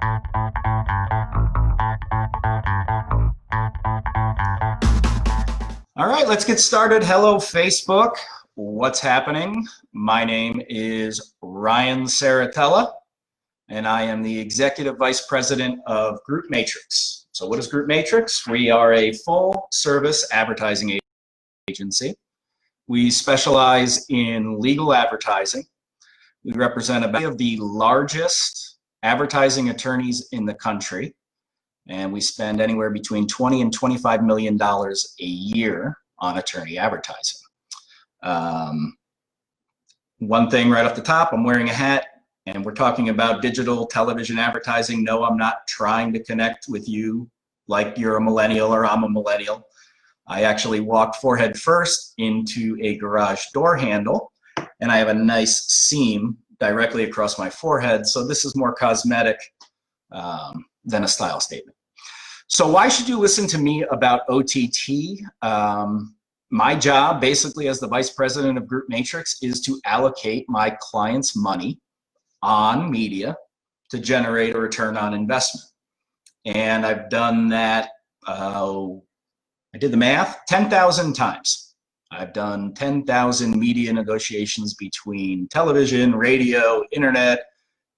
All right, let's get started. Hello, Facebook. What's happening? My name is Ryan Saratella, and I am the Executive Vice President of Group Matrix. So what is Group Matrix? We are a full-service advertising agency. We specialize in legal advertising. We represent about of the largest advertising attorneys in the country, and we spend anywhere between $20 and $25 million a year on attorney advertising. One thing right off the top, I'm wearing a hat, and we're talking about digital television advertising. No, I'm not trying to connect with you like you're a millennial or I'm a millennial. I actually walked forehead first into a garage door handle, and I have a nice seam directly across my forehead. So this is more cosmetic than a style statement. So why should you listen to me about OTT? My job, basically as the Vice President of Group Matrix, is to allocate my clients' money on media to generate a return on investment. And I've done that, I did the math, 10,000 times. I've done 10,000 media negotiations between television, radio, internet,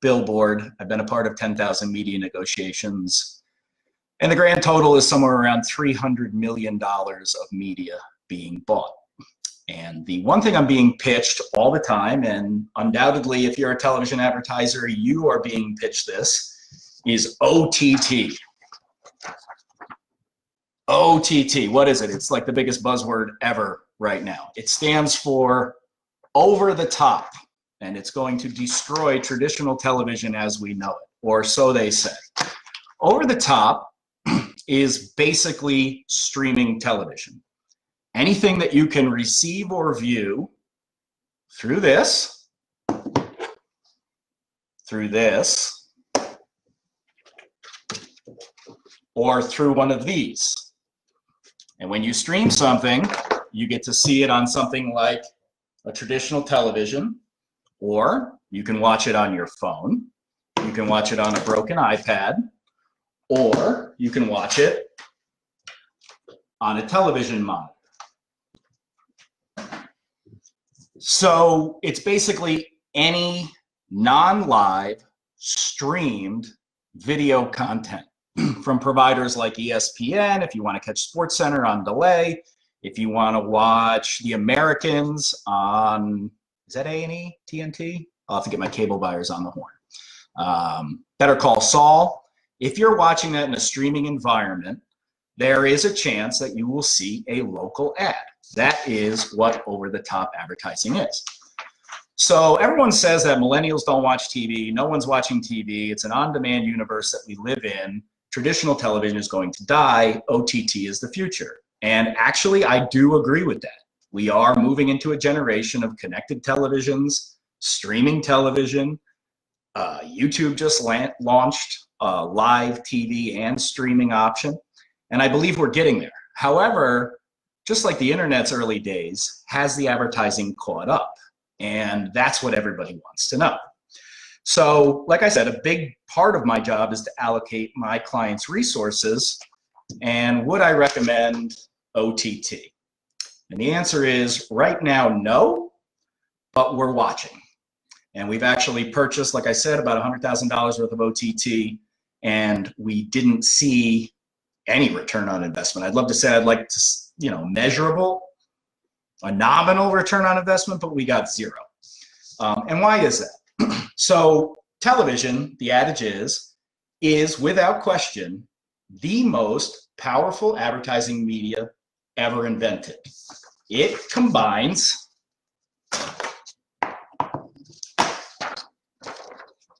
billboard. I've been a part of 10,000 media negotiations. And the grand total is somewhere around $300 million of media being bought. And the one thing I'm being pitched all the time, and undoubtedly if you're a television advertiser, you are being pitched this, is OTT. OTT, what is it? It's like the biggest buzzword ever right now. It stands for over the top, and it's going to destroy traditional television as we know it, or so they say. Over the top is basically streaming television. Anything that you can receive or view through this, or through one of these. And when you stream something, you get to see it on something like a traditional television, or you can watch it on your phone, you can watch it on a broken iPad, or you can watch it on a television monitor. So it's basically any non-live streamed video content from providers like ESPN, if you want to catch SportsCenter on delay, if you want to watch The Americans on, is that A&E, TNT? I'll have to get my cable buyers on the horn. Better Call Saul. If you're watching that in a streaming environment, there is a chance that you will see a local ad. That is what over-the-top advertising is. So everyone says that millennials don't watch TV, no one's watching TV, it's an on-demand universe that we live in, traditional television is going to die, OTT is the future. And actually, I do agree with that. We are moving into a generation of connected televisions, streaming television. YouTube just launched a live TV and streaming option, and I believe we're getting there. However, just like the internet's early days, has the advertising caught up? And that's what everybody wants to know. So, like I said, a big part of my job is to allocate my clients' resources. And would I recommend OTT? And the answer is right now, no, but we're watching. And we've actually purchased, like I said, about $100,000 worth of OTT, and we didn't see any return on investment. I'd love to say I'd like to, measurable, a nominal return on investment, but we got zero. And why is that? So television, the adage is without question the most powerful advertising media ever invented. It combines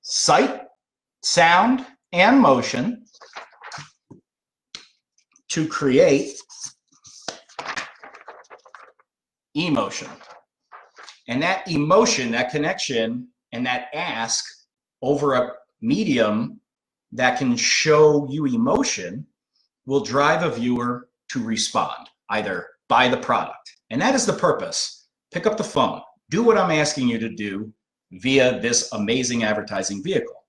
sight, sound, and motion to create emotion. And that emotion, that connection, and that ask over a medium that can show you emotion will drive a viewer to respond, either buy the product. And that is the purpose. Pick up the phone. Do what I'm asking you to do via this amazing advertising vehicle.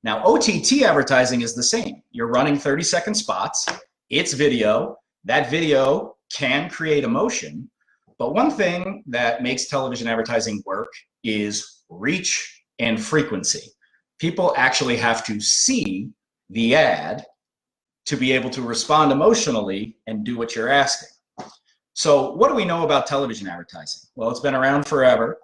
Now, OTT advertising is the same. You're running 30-second spots. It's video. That video can create emotion. But one thing that makes television advertising work is reach and frequency. People actually have to see the ad to be able to respond emotionally and do what you're asking. So what do we know about television advertising? Well, it's been around forever.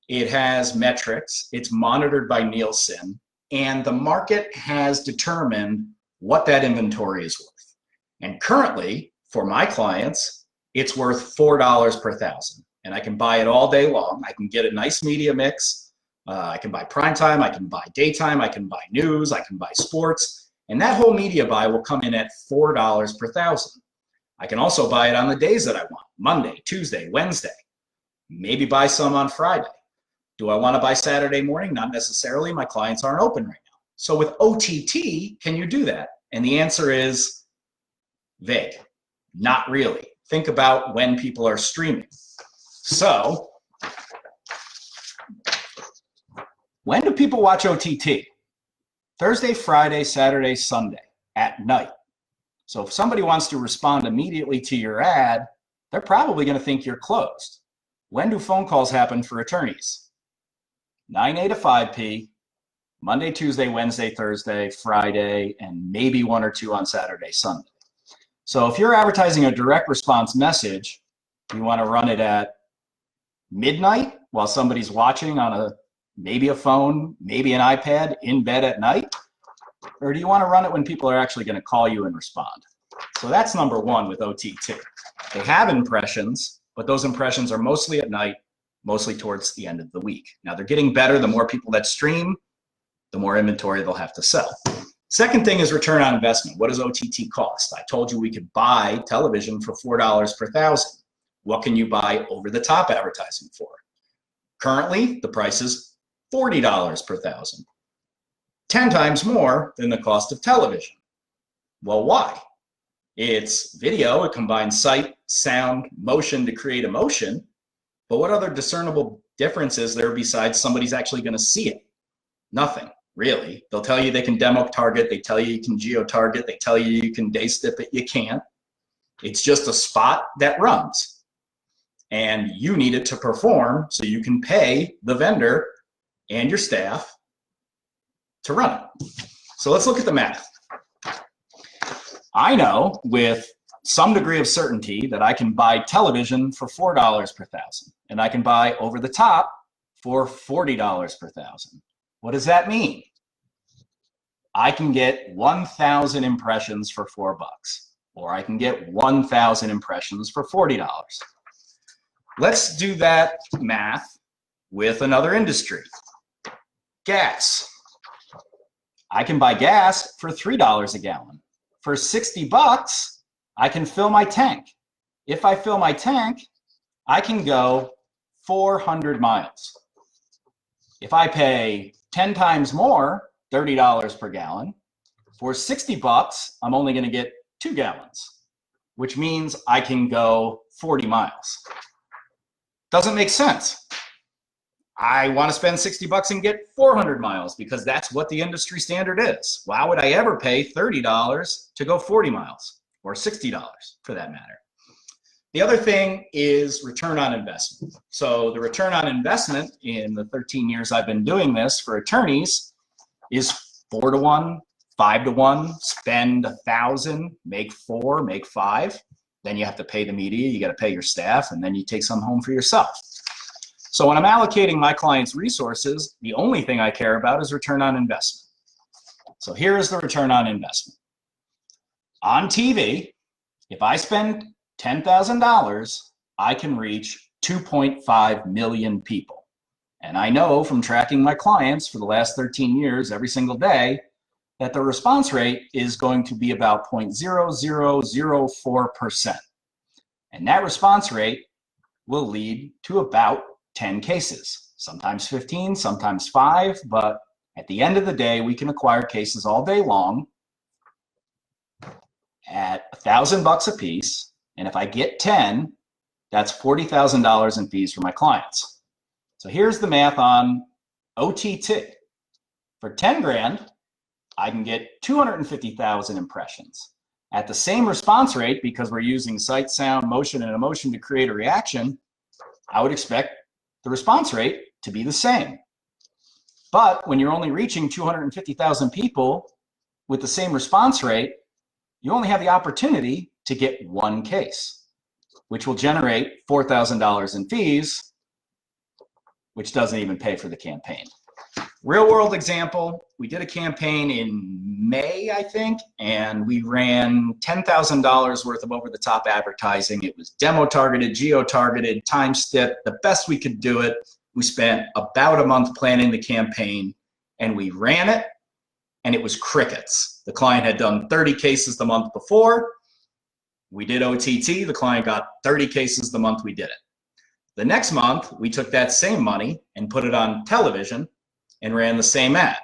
It has metrics. It's monitored by Nielsen. And the market has determined what that inventory is worth. And currently, for my clients, it's worth $4 per thousand. And I can buy it all day long. I can get a nice media mix. I can buy primetime. I can buy daytime. I can buy news. I can buy sports. And that whole media buy will come in at $4 per thousand. I can also buy it on the days that I want, Monday, Tuesday, Wednesday, maybe buy some on Friday. Do I want to buy Saturday morning? Not necessarily. My clients aren't open right now. So with OTT, can you do that? And the answer is vague. Not really. Think about when people are streaming. So when do people watch OTT? Thursday, Friday, Saturday, Sunday at night. So if somebody wants to respond immediately to your ad, they're probably going to think you're closed. When do phone calls happen for attorneys? 9A to 5P, Monday, Tuesday, Wednesday, Thursday, Friday, and maybe one or two on Saturday, Sunday. So if you're advertising a direct response message, you want to run it at midnight while somebody's watching on maybe a phone, maybe an iPad in bed at night? Or do you want to run it when people are actually going to call you and respond? So that's number one with OTT. They have impressions, but those impressions are mostly at night, mostly towards the end of the week. Now they're getting better. The more people that stream, the more inventory they'll have to sell. Second thing is return on investment. What does OTT cost? I told you we could buy television for $4 per thousand. What can you buy over-the-top advertising for? Currently, the price is $40 per thousand. 10 times more than the cost of television. Well, why? It's video. It combines sight, sound, motion to create emotion. But what other discernible difference is there besides somebody's actually going to see it? Nothing, really. They'll tell you they can demo target. They tell you you can geo-target. They tell you you can day snip it. You can't. It's just a spot that runs. And you need it to perform so you can pay the vendor and your staff to run it. So let's look at the math. I know with some degree of certainty that I can buy television for $4 per thousand, and I can buy over the top for $40 per thousand. What does that mean? I can get 1,000 impressions for $4, or I can get 1,000 impressions for $40. Let's do that math with another industry. Gas. I can buy gas for $3 a gallon. For $60, I can fill my tank. If I fill my tank, I can go 400 miles. If I pay 10 times more, $30 per gallon, for $60, I'm only going to get 2 gallons, which means I can go 40 miles. Doesn't make sense. I want to spend $60 and get 400 miles because that's what the industry standard is. Why would I ever pay $30 to go 40 miles or $60 for that matter? The other thing is return on investment. So the return on investment in the 13 years I've been doing this for attorneys is 4 to 1, 5 to 1, spend 1,000, make 4, make 5. Then you have to pay the media, you got to pay your staff, and then you take some home for yourself. So when I'm allocating my clients' resources, the only thing I care about is return on investment. So here is the return on investment. On TV, if I spend $10,000, I can reach 2.5 million people. And I know from tracking my clients for the last 13 years, every single day, that the response rate is going to be about 0.0004%. And that response rate will lead to about 10 cases, sometimes 15, sometimes 5, but at the end of the day, we can acquire cases all day long at $1,000 a piece. And if I get 10, that's $40,000 in fees for my clients. So here's the math on OTT. For 10 grand, I can get 250,000 impressions. At the same response rate, because we're using sight, sound, motion, and emotion to create a reaction, I would expect the response rate to be the same. But when you're only reaching 250,000 people with the same response rate, you only have the opportunity to get one case, which will generate $4,000 in fees, which doesn't even pay for the campaign. Real world example, we did a campaign in May, I think, and we ran $10,000 worth of over the top advertising. It was demo targeted, geo targeted, time step, the best we could do it. We spent about a month planning the campaign and we ran it, and it was crickets. The client had done 30 cases the month before. We did OTT, the client got 30 cases the month we did it. The next month, we took that same money and put it on television and ran the same ad.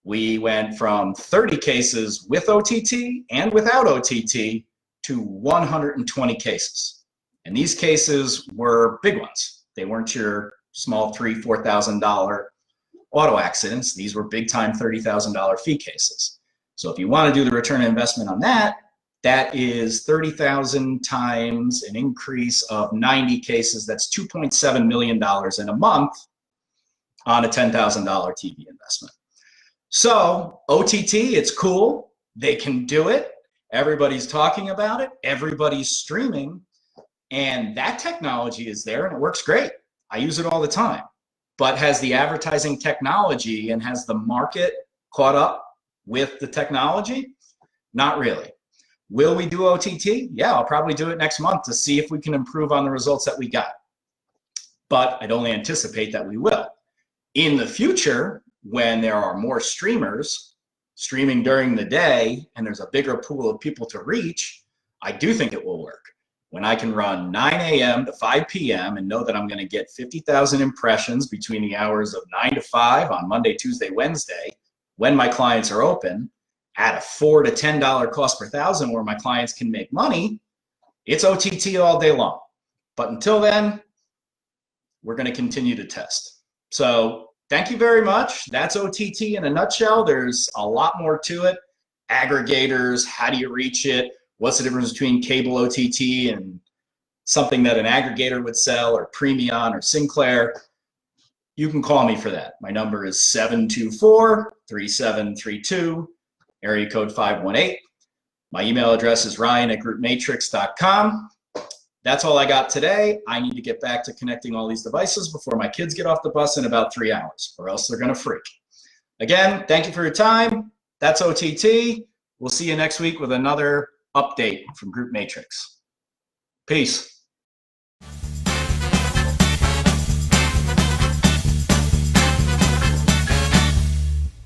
We went from 30 cases with OTT and without OTT to 120 cases. And these cases were big ones. They weren't your small $3,000, $4,000 auto accidents. These were big time $30,000 fee cases. So if you want to do the return on investment on that, that is 30,000 times an increase of 90 cases. That's $2.7 million in a month on a $10,000 TV investment. So OTT, it's cool. They can do it. Everybody's talking about it. Everybody's streaming. And that technology is there and it works great. I use it all the time. But has the advertising technology and has the market caught up with the technology? Not really. Will we do OTT? Yeah, I'll probably do it next month to see if we can improve on the results that we got. But I'd only anticipate that we will. In the future, when there are more streamers streaming during the day and there's a bigger pool of people to reach, I do think it will work. When I can run 9 a.m. to 5 p.m. and know that I'm going to get 50,000 impressions between the hours of 9 to 5 on Monday, Tuesday, Wednesday, when my clients are open, at a $4 to $10 cost per thousand where my clients can make money, it's OTT all day long. But until then, we're going to continue to test. So thank you very much. That's OTT in a nutshell. There's a lot more to it. Aggregators, how do you reach it? What's the difference between cable OTT and something that an aggregator would sell, or Premion or Sinclair? You can call me for that. My number is 724-3732, area code 518. My email address is ryan@groupmatrix.com. That's all I got today. I need to get back to connecting all these devices before my kids get off the bus in about 3 hours, or else they're going to freak. Again, thank you for your time. That's OTT. We'll see you next week with another update from Group Matrix. Peace.